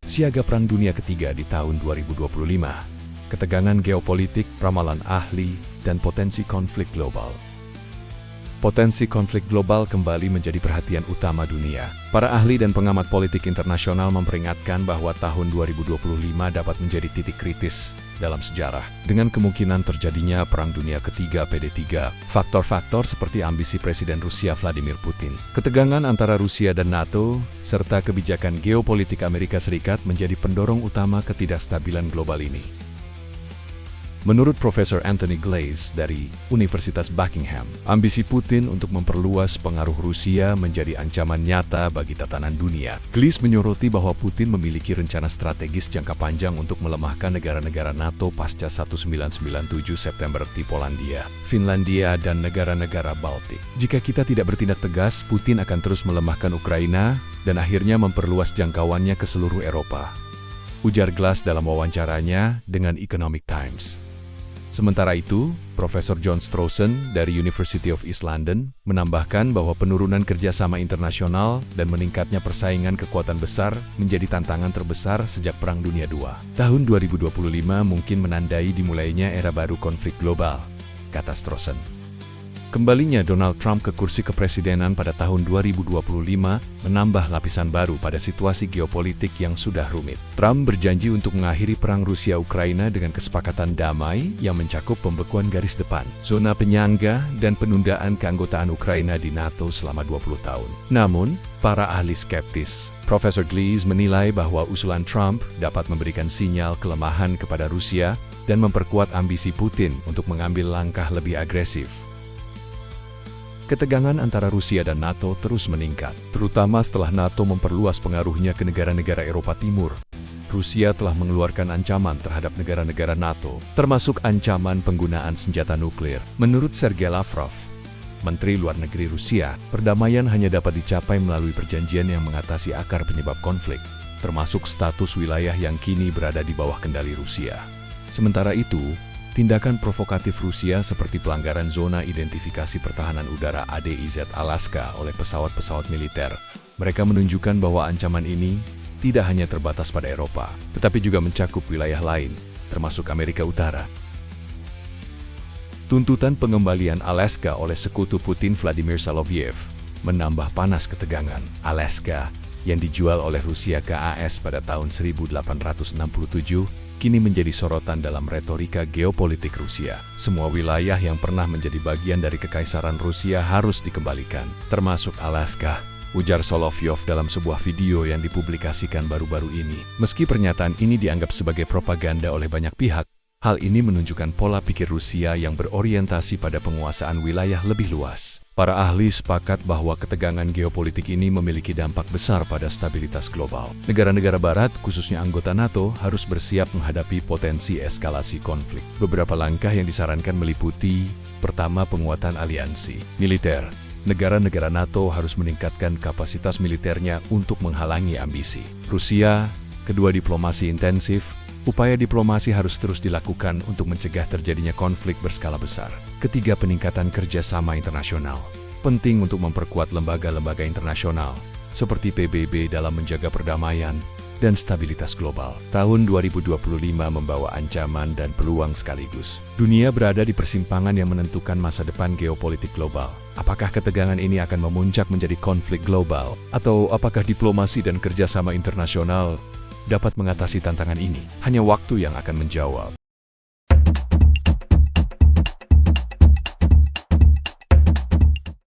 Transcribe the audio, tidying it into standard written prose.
Siaga Perang Dunia Ketiga di tahun 2025, ketegangan geopolitik, ramalan ahli, dan potensi konflik global. Potensi konflik global kembali menjadi perhatian utama dunia. Para ahli dan pengamat politik internasional memperingatkan bahwa tahun 2025 dapat menjadi titik kritis dalam sejarah. Dengan kemungkinan terjadinya Perang Dunia Ketiga PD3, faktor-faktor seperti ambisi Presiden Rusia Vladimir Putin, ketegangan antara Rusia dan NATO, serta kebijakan geopolitik Amerika Serikat menjadi pendorong utama ketidakstabilan global ini. Menurut Profesor Anthony Glaze dari Universitas Buckingham, ambisi Putin untuk memperluas pengaruh Rusia menjadi ancaman nyata bagi tatanan dunia. Glaze menyoroti bahwa Putin memiliki rencana strategis jangka panjang untuk melemahkan negara-negara NATO pasca 1997 September di Polandia, Finlandia, dan negara-negara Baltik. Jika kita tidak bertindak tegas, Putin akan terus melemahkan Ukraina dan akhirnya memperluas jangkauannya ke seluruh Eropa, ujar Glaze dalam wawancaranya dengan Economic Times. Sementara itu, Profesor John Strawson dari University of East London menambahkan bahwa penurunan kerjasama internasional dan meningkatnya persaingan kekuatan besar menjadi tantangan terbesar sejak Perang Dunia II. Tahun 2025 mungkin menandai dimulainya era baru konflik global, kata Strawson. Kembalinya Donald Trump ke kursi kepresidenan pada tahun 2025 menambah lapisan baru pada situasi geopolitik yang sudah rumit. Trump berjanji untuk mengakhiri perang Rusia-Ukraina dengan kesepakatan damai yang mencakup pembekuan garis depan, zona penyangga, dan penundaan keanggotaan Ukraina di NATO selama 20 tahun. Namun, para ahli skeptis, Profesor Glaze menilai bahwa usulan Trump dapat memberikan sinyal kelemahan kepada Rusia dan memperkuat ambisi Putin untuk mengambil langkah lebih agresif. Ketegangan antara Rusia dan NATO terus meningkat, terutama setelah NATO memperluas pengaruhnya ke negara-negara Eropa Timur. Rusia telah mengeluarkan ancaman terhadap negara-negara NATO, termasuk ancaman penggunaan senjata nuklir. Menurut Sergei Lavrov, Menteri Luar Negeri Rusia, perdamaian hanya dapat dicapai melalui perjanjian yang mengatasi akar penyebab konflik, termasuk status wilayah yang kini berada di bawah kendali Rusia. Sementara itu, tindakan provokatif Rusia seperti pelanggaran zona identifikasi pertahanan udara ADIZ Alaska oleh pesawat-pesawat militer, mereka menunjukkan bahwa ancaman ini tidak hanya terbatas pada Eropa, tetapi juga mencakup wilayah lain, termasuk Amerika Utara. Tuntutan pengembalian Alaska oleh sekutu Putin Vladimir Solovyev menambah panas ketegangan. Alaska yang dijual oleh Rusia ke AS pada tahun 1867, kini menjadi sorotan dalam retorika geopolitik Rusia. Semua wilayah yang pernah menjadi bagian dari Kekaisaran Rusia harus dikembalikan, termasuk Alaska, ujar Solovyev dalam sebuah video yang dipublikasikan baru-baru ini. Meski pernyataan ini dianggap sebagai propaganda oleh banyak pihak, hal ini menunjukkan pola pikir Rusia yang berorientasi pada penguasaan wilayah lebih luas. Para ahli sepakat bahwa ketegangan geopolitik ini memiliki dampak besar pada stabilitas global. Negara-negara Barat, khususnya anggota NATO, harus bersiap menghadapi potensi eskalasi konflik. Beberapa langkah yang disarankan meliputi: pertama, penguatan aliansi militer. Negara-negara NATO harus meningkatkan kapasitas militernya untuk menghalangi ambisi Rusia. Kedua, diplomasi intensif. Upaya diplomasi harus terus dilakukan untuk mencegah terjadinya konflik berskala besar. Ketiga, peningkatan kerjasama internasional. Penting untuk memperkuat lembaga-lembaga internasional, seperti PBB dalam menjaga perdamaian dan stabilitas global. Tahun 2025 membawa ancaman dan peluang sekaligus. Dunia berada di persimpangan yang menentukan masa depan geopolitik global. Apakah ketegangan ini akan memuncak menjadi konflik global? Atau apakah diplomasi dan kerjasama internasional dapat mengatasi tantangan ini? Hanya waktu yang akan menjawab.